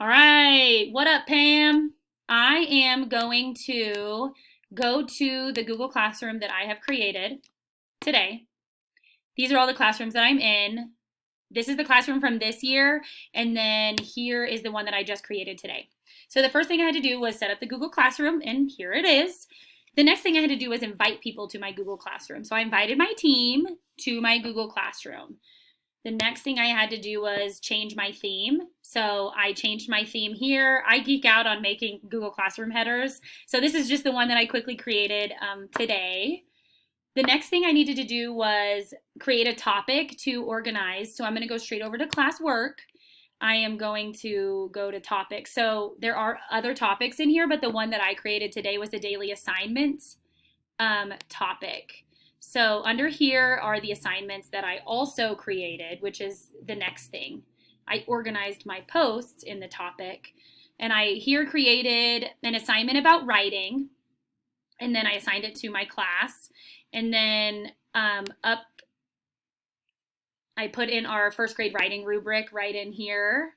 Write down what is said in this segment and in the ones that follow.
All right, what up, Pam? I am going to go to the Google Classroom that I have created today. These are all the classrooms that I'm in. This is the classroom from this year, and then here is the one that I just created today. So the first thing I had to do was set up the Google Classroom, and here it is. The next thing I had to do was invite people to my Google Classroom. So I invited my team to my Google Classroom. The next thing I had to do was change my theme. So I changed my theme here. I geek out on making Google Classroom headers. So this is just the one that I quickly created today. The next thing I needed to do was create a topic to organize. So I'm going to go straight over to classwork. I am going to go to topics. So there are other topics in here, but the one that I created today was a daily assignment topic. So under here are the assignments that I also created, which is the next thing. I organized my posts in the topic, and I here created an assignment about writing, and then I assigned it to my class, and then up I put in our first grade writing rubric right in here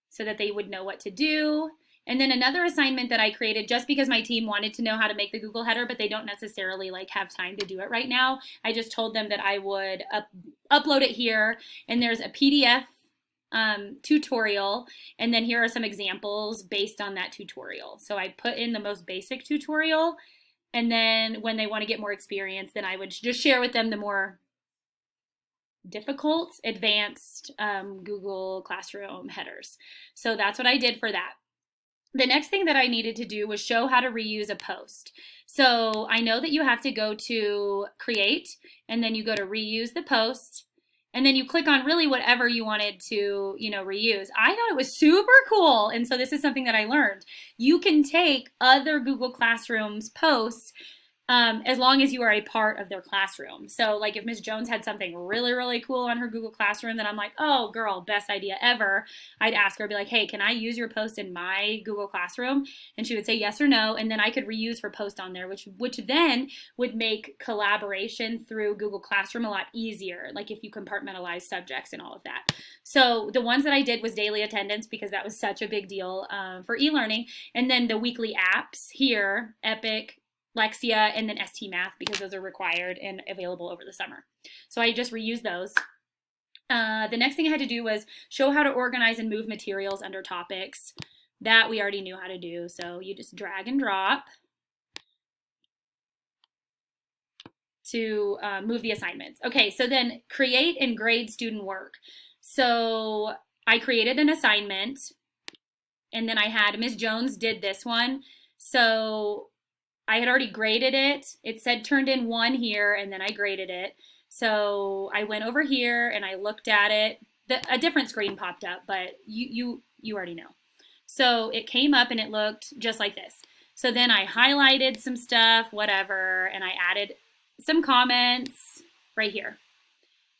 so that they would know what to do. And then another assignment that I created just because my team wanted to know how to make the Google header, but they don't necessarily have time to do it right now. I just told them that I would upload it here, and there's a PDF tutorial, and then here are some examples based on that tutorial. So I put in the most basic tutorial, and then when they want to get more experience, then I would just share with them the more difficult, advanced Google Classroom headers. So that's what I did for that. The next thing that I needed to do was show how to reuse a post. So I know that you have to go to create, and then you go to reuse the post, and then you click on really whatever you wanted to, reuse. I thought it was super cool, and so this is something that I learned. You can take other Google Classroom's posts as long as you are a part of their classroom. So like if Ms. Jones had something really, really cool on her Google Classroom, then I'm like, oh girl, best idea ever. I'd ask her, I'd be like, hey, can I use your post in my Google Classroom? And she would say yes or no, and then I could reuse her post on there, which then would make collaboration through Google Classroom a lot easier, like if you compartmentalize subjects and all of that. So the ones that I did was daily attendance because that was such a big deal for e-learning, and then the weekly apps here, Epic, Lexia, and then ST Math because those are required and available over the summer. So I just reused those. The next thing I had to do was show how to organize and move materials under topics. That we already knew how to do. So you just drag and drop to move the assignments. Okay, so then create and grade student work. So I created an assignment, and then I had Ms. Jones did this one. So I had already graded it. It said turned in 1 here, and then I graded it. So I went over here and I looked at it. A different screen popped up, but you already know. So it came up and it looked just like this. So then I highlighted some stuff, whatever, and I added some comments right here.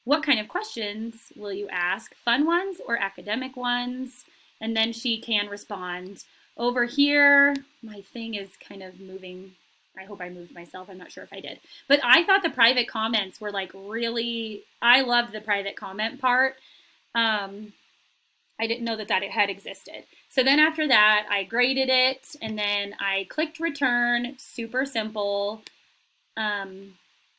What kind of questions will you ask? Fun ones or academic ones? And then she can respond. Over here, my thing is kind of moving. I hope I moved myself. I'm not sure if I did. But I thought the private comments were really, I loved the private comment part. I didn't know that it had existed. So then after that, I graded it, and then I clicked return. Super simple.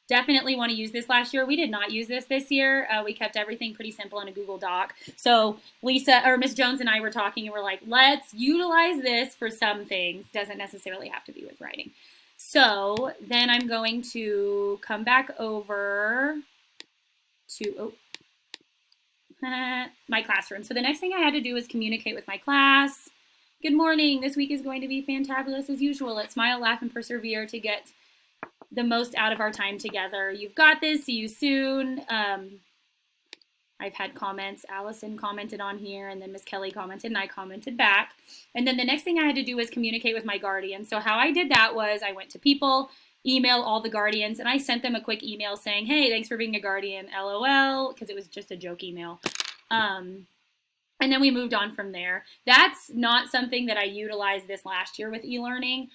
Definitely want to use this last year. We did not use this year. We kept everything pretty simple in a Google Doc. So Lisa or Miss Jones and I were talking, and we're like, let's utilize this for some things. Doesn't necessarily have to be with writing. So then I'm going to come back over to my classroom. So the next thing I had to do was communicate with my class. Good morning. This week is going to be fantabulous as usual. Let's smile, laugh, and persevere to get the most out of our time together. You've got this. See you soon. I've had comments. Allison commented on here, and then Miss Kelly commented, and I commented back. And then the next thing I had to do was communicate with my guardian. So how I did that was I went to people, email all the guardians, and I sent them a quick email saying, hey, thanks for being a guardian, LOL, because it was just a joke email. And then we moved on from there. That's not something that I utilized this last year with e-learning.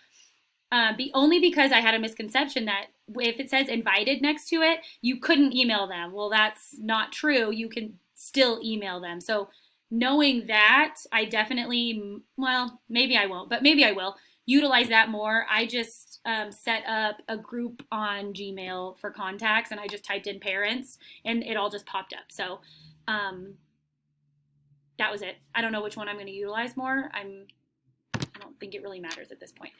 Only because I had a misconception that if it says invited next to it, you couldn't email them. Well, that's not true. You can still email them. So knowing that, I definitely, well, maybe I won't, but maybe I will utilize that more. I just set up a group on Gmail for contacts, and I just typed in parents, and it all just popped up. So um, that was it. I don't know which one I'm going to utilize more. I don't think it really matters at this point.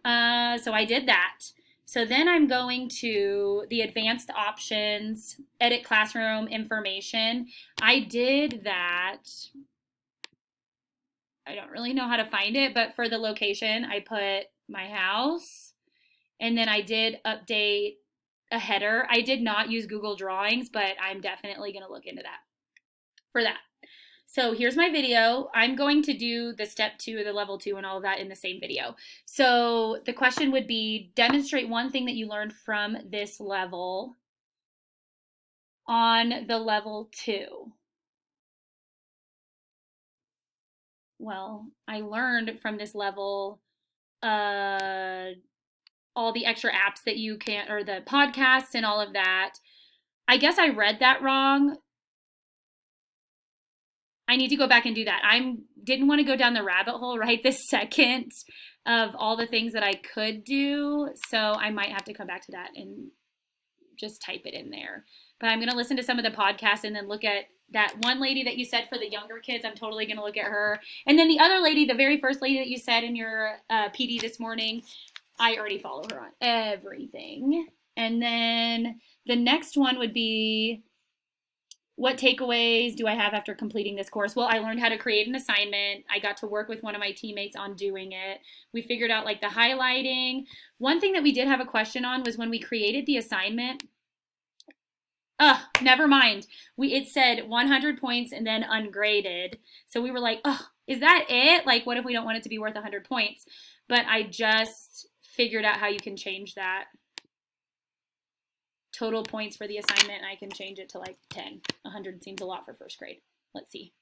So I did that. So then I'm going to the advanced options, edit classroom information. I did that. I don't really know how to find it, but for the location, I put my house, and then I did update a header. I did not use Google Drawings, but I'm definitely going to look into that for that. So here's my video. I'm going to do the step 2, the level 2, and all of that in the same video. So the question would be, demonstrate one thing that you learned from this level on the level 2. Well, I learned from this level all the extra apps that you can, or the podcasts and all of that. I guess I read that wrong. I need to go back and do that. I didn't want to go down the rabbit hole right this second of all the things that I could do. So I might have to come back to that and just type it in there. But I'm going to listen to some of the podcasts and then look at that one lady that you said for the younger kids. I'm totally going to look at her. And then the other lady, the very first lady that you said in your PD this morning, I already follow her on everything. And then the next one would be, what takeaways do I have after completing this course? Well, I learned how to create an assignment. I got to work with one of my teammates on doing it. We figured out like the highlighting. One thing that we did have a question on was when we created the assignment. Never mind. It said 100 points and then ungraded. So we were like, is that it? Like, what if we don't want it to be worth 100 points? But I just figured out how you can change that. Total points for the assignment, and I can change it to like 10. 100 seems a lot for first grade. Let's see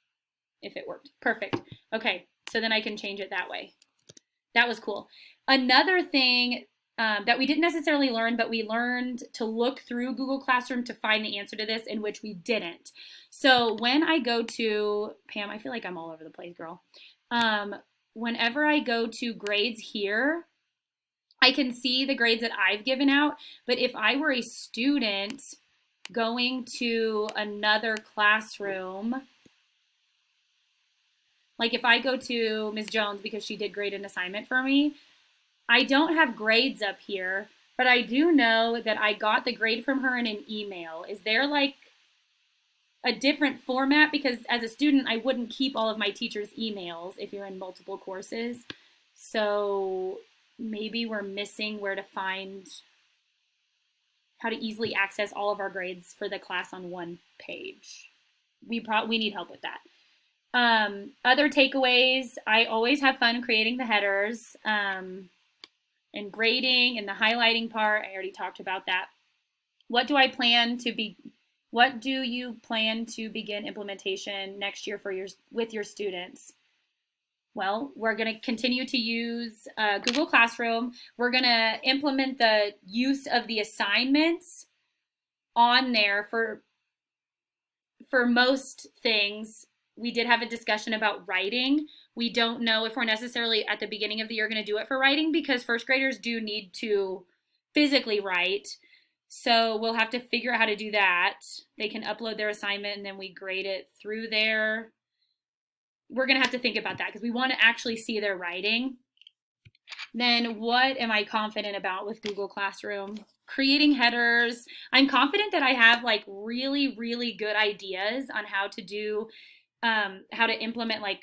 if it worked. Perfect. Okay, so then I can change it that way. That was cool. Another thing that we didn't necessarily learn, but we learned to look through Google Classroom to find the answer to this, in which we didn't. So when I go to, Pam, I feel like I'm all over the place, girl. Whenever I go to grades here, I can see the grades that I've given out, but if I were a student going to another classroom, like if I go to Ms. Jones because she did grade an assignment for me, I don't have grades up here, but I do know that I got the grade from her in an email. Is there like a different format? Because as a student, I wouldn't keep all of my teachers' emails if you're in multiple courses. So maybe we're missing where to find how to easily access all of our grades for the class on one page. We need help with that. Other takeaways, I always have fun creating the headers and grading and the highlighting part. I already talked about that. What do you plan to begin implementation next year with your students? Well, we're going to continue to use Google Classroom. We're going to implement the use of the assignments on there for most things. We did have a discussion about writing. We don't know if we're necessarily at the beginning of the year going to do it for writing, because first graders do need to physically write. So we'll have to figure out how to do that. They can upload their assignment and then we grade it through there. We're going to have to think about that because we want to actually see their writing. Then what am I confident about with Google Classroom? Creating headers. I'm confident that I have like really, really good ideas on how to do, how to implement like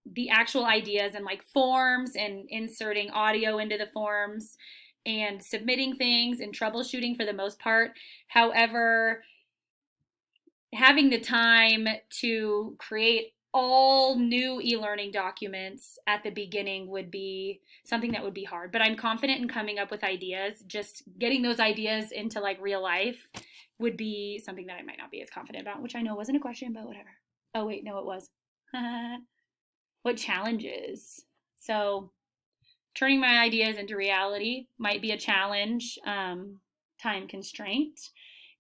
the actual ideas and like forms and inserting audio into the forms and submitting things and troubleshooting for the most part. However, having the time to create all new e-learning documents at the beginning would be something that would be hard. But I'm confident in coming up with ideas. Just getting those ideas into like real life would be something that I might not be as confident about, which I know wasn't a question, but whatever. Oh wait, no, it was. What challenges? So turning my ideas into reality might be a challenge. Time constraint.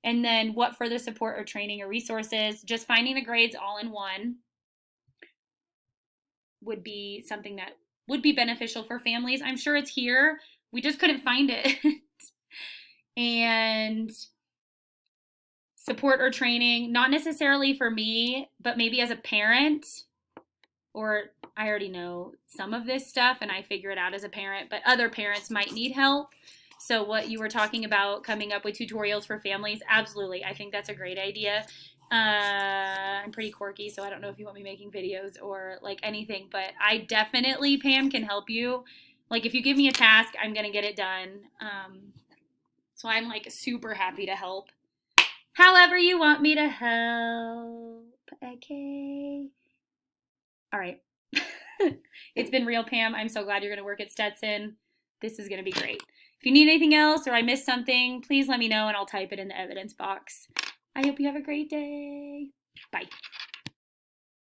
And then what further support or training or resources, just finding the grades all in one would be something that would be beneficial for families. I'm sure it's here. We just couldn't find it. And support or training, not necessarily for me, but maybe as a parent, or I already know some of this stuff and I figure it out as a parent, but other parents might need help. So what you were talking about, coming up with tutorials for families, absolutely. I think that's a great idea. I'm pretty quirky, so I don't know if you want me making videos or like anything, but I definitely, Pam, can help you. Like if you give me a task, I'm going to get it done. So I'm like super happy to help. However you want me to help. Okay. All right. It's been real, Pam. I'm so glad you're going to work at Stetson. This is going to be great. If you need anything else or I missed something, please let me know and I'll type it in the evidence box. I hope you have a great day. Bye.